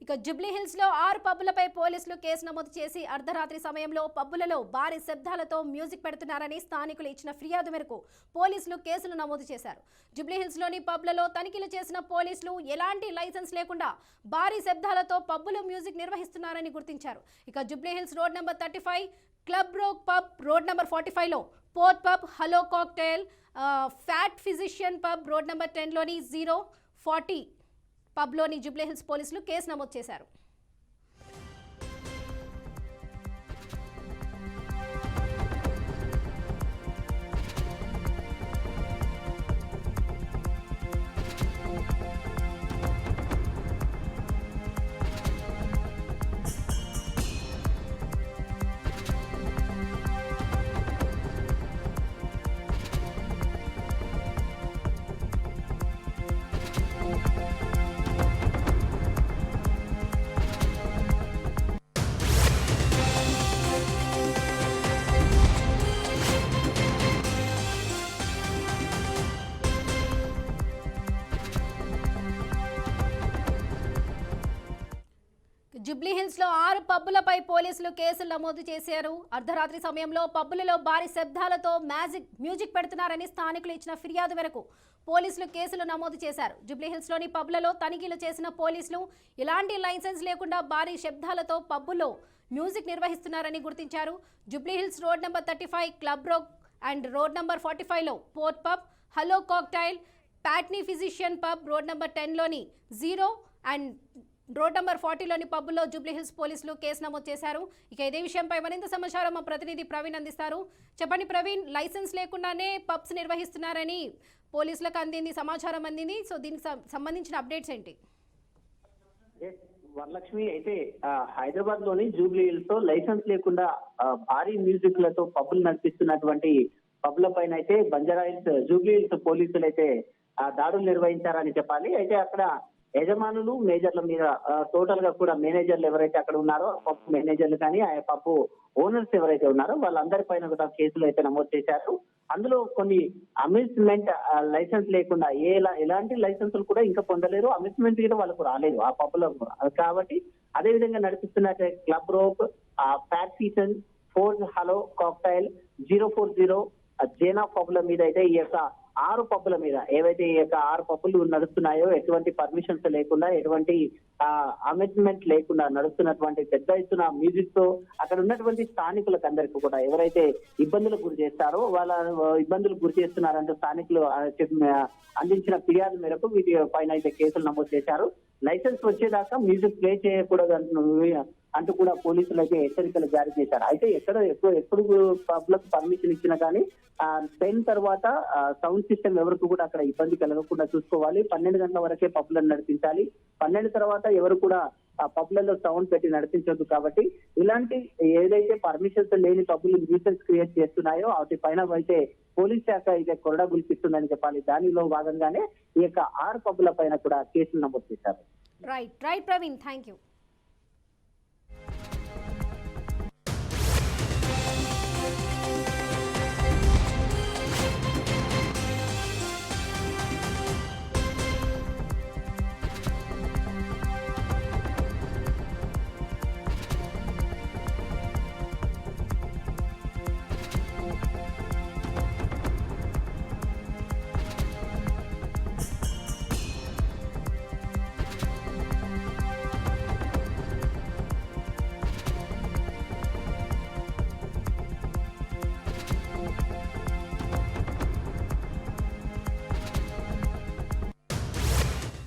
ఇక Jubilee hills లో 6 పబ్బులపై పోలీసులు కేసు నమోదు చేసి అర్ధరాత్రి సమయంలో పబ్బులలో భారీ శబ్దాలతో మ్యూజిక్ పెడుతున్నారని స్థానికులు ఇచ్చిన ఫిర్యాదు మేరకు పోలీసులు కేసులు నమోదు చేశారు. జూబ్లీ హిల్స్ లోని పబ్లలో తనిఖీలు చేసిన పోలీసులు ఎలాంటి లైసెన్స్ లేకుండా భారీ శబ్దాలతో పబ్బులో మ్యూజిక్ నిర్వహిస్తున్నారని గుర్తించారు. ఇక Jubilee Hills road number 35 club rock pub, road number 45 లో Port pub, Hello cocktail, fat physician pub, road number 10 లోని 040 పబ్లోని జూబ్లీ హిల్స్ పోలీసులు కేసు నమోదు చేశారు. జూబ్లీ హిల్స్ లో 6 పబ్బులపై పోలీసులు కేసులు నమోదు చేశారు. అర్ధరాత్రి సమయంలో పబ్బులలో భారీ శబ్దాలతో మ్యూజిక్ పెడుతున్నారని స్థానికులు ఇచ్చిన ఫిర్యాదు మేరకు పోలీసులు కేసులు నమోదు చేశారు. జూబ్లీ హిల్స్ లోని పబ్బులలో తనిఖీలు చేసిన పోలీసులు ఎలాంటి లైసెన్స్ లేకుండా భారీ శబ్దాలతో పబ్బులో మ్యూజిక్ నిర్వహిస్తున్నారని గుర్తించారు. Jubilee Hills road number 35 club Rock and road number 45 లో పోర్ట్ పబ్, హలో కాక్టైల్, ప్యాట్నీ ఫిజిషియన్ పబ్, రోడ్ నెంబర్ 10 లోని 0 అండ్ రోడ్ నెంబర్ 40లోని పబ్బుల్లో జూబ్లీ హిల్స్ పోలీసులు కేసు నమోదు చేశారు. ఇక ఇదే విషయంపై మరింత సమాచారం మా ప్రతినిధి ప్రవీణ్ అందిస్తారు. చెప్పండి ప్రవీణ్, లైసెన్స్ లేకుండానే పబ్స్ నిర్వహిస్తున్నారని పోలీసులకు సమాచారం అందింది. సో దీనికి సంబంధించిన అప్డేట్స్ ఏంటి? వరలక్ష్మి, అయితే హైదరాబాద్ లోని జూబ్లీ హిల్స్ తో లైసెన్స్ లేకుండా భారీ మ్యూజిక్ లతో పబ్బులు నడిపిస్తున్నటువంటి పబ్ల పైన అయితే బంజారాహిల్స్ జూబ్లీ హిల్స్ పోలీసులు అయితే దాడులు నిర్వహించారని చెప్పాలి. అయితే అక్కడ యజమానులు, మేజర్ల మీద టోటల్ గా కూడా మేనేజర్లు ఎవరైతే అక్కడ ఉన్నారో, పప్పు మేనేజర్లు కానీ ఆ పప్పు ఓనర్స్ ఎవరైతే ఉన్నారో వాళ్ళందరి పైన కూడా కేసులు అయితే నమోదు చేశారు. అందులో కొన్ని అమ్యూజ్మెంట్ లైసెన్స్ లేకుండా ఎలాంటి లైసెన్సులు కూడా ఇంకా పొందలేరు, అమ్యూజ్మెంట్ కూడా వాళ్ళకు రాలేదు ఆ పప్పులో. కాబట్టి అదే విధంగా నడిపిస్తున్న క్లబ్ రోక్, ఫ్యాట్ ఫీసన్, 4 హలో కాక్టైల్, 040 జేనా పబ్బుల మీద అయితే ఈ యొక్క 6 పబ్బుల మీద ఏవైతే ఈ యొక్క 6 పబ్బులు నడుస్తున్నాయో ఎటువంటి పర్మిషన్స్ లేకుండా, ఎటువంటి అమెండ్మెంట్ లేకుండా నడుస్తున్నటువంటి పెద్ద ఎత్తున మ్యూజిక్ తో అక్కడ ఉన్నటువంటి స్థానికులకు అందరికీ కూడా ఎవరైతే ఇబ్బందులకు గురి చేస్తారో వాళ్ళ ఇబ్బందులకు గురి చేస్తున్నారంటూ స్థానికులు అందించిన ఫిర్యాదు మేరకు వీటి పైన అయితే కేసులు నమోదు చేశారు. లైసెన్స్ వచ్చేదాకా మ్యూజిక్ ప్లే చేయకూడదు అంటూ కూడా పోలీసులు అయితే హెచ్చరికలు జారీ చేశారు. అయితే ఎప్పుడు పబ్లకు పర్మిషన్ ఇచ్చినా కానీ 10 తర్వాత సౌండ్ సిస్టమ్ ఎవరికి కూడా అక్కడ ఇబ్బంది కలగకుండా చూసుకోవాలి. 12 గంటల వరకే పబ్లను నడిపించాలి. 12 తర్వాత ఎవరు కూడా ఆ పబ్లలో సౌండ్ పెట్టి నడిపించొద్దు. కాబట్టి ఇలాంటి ఏదైతే పర్మిషన్స్ లేని పబ్బులు న్యూసెన్స్ క్రియేట్ చేస్తున్నాయో వాటి పైన అయితే పోలీస్ శాఖ అయితే కొరడా గుల్పిస్తుందని చెప్పాలి. దానిలో భాగంగానే ఈ యొక్క 6 పబ్బుల పైన కూడా కేసులు నమోదు చేశారు. Right Praveen, thank you.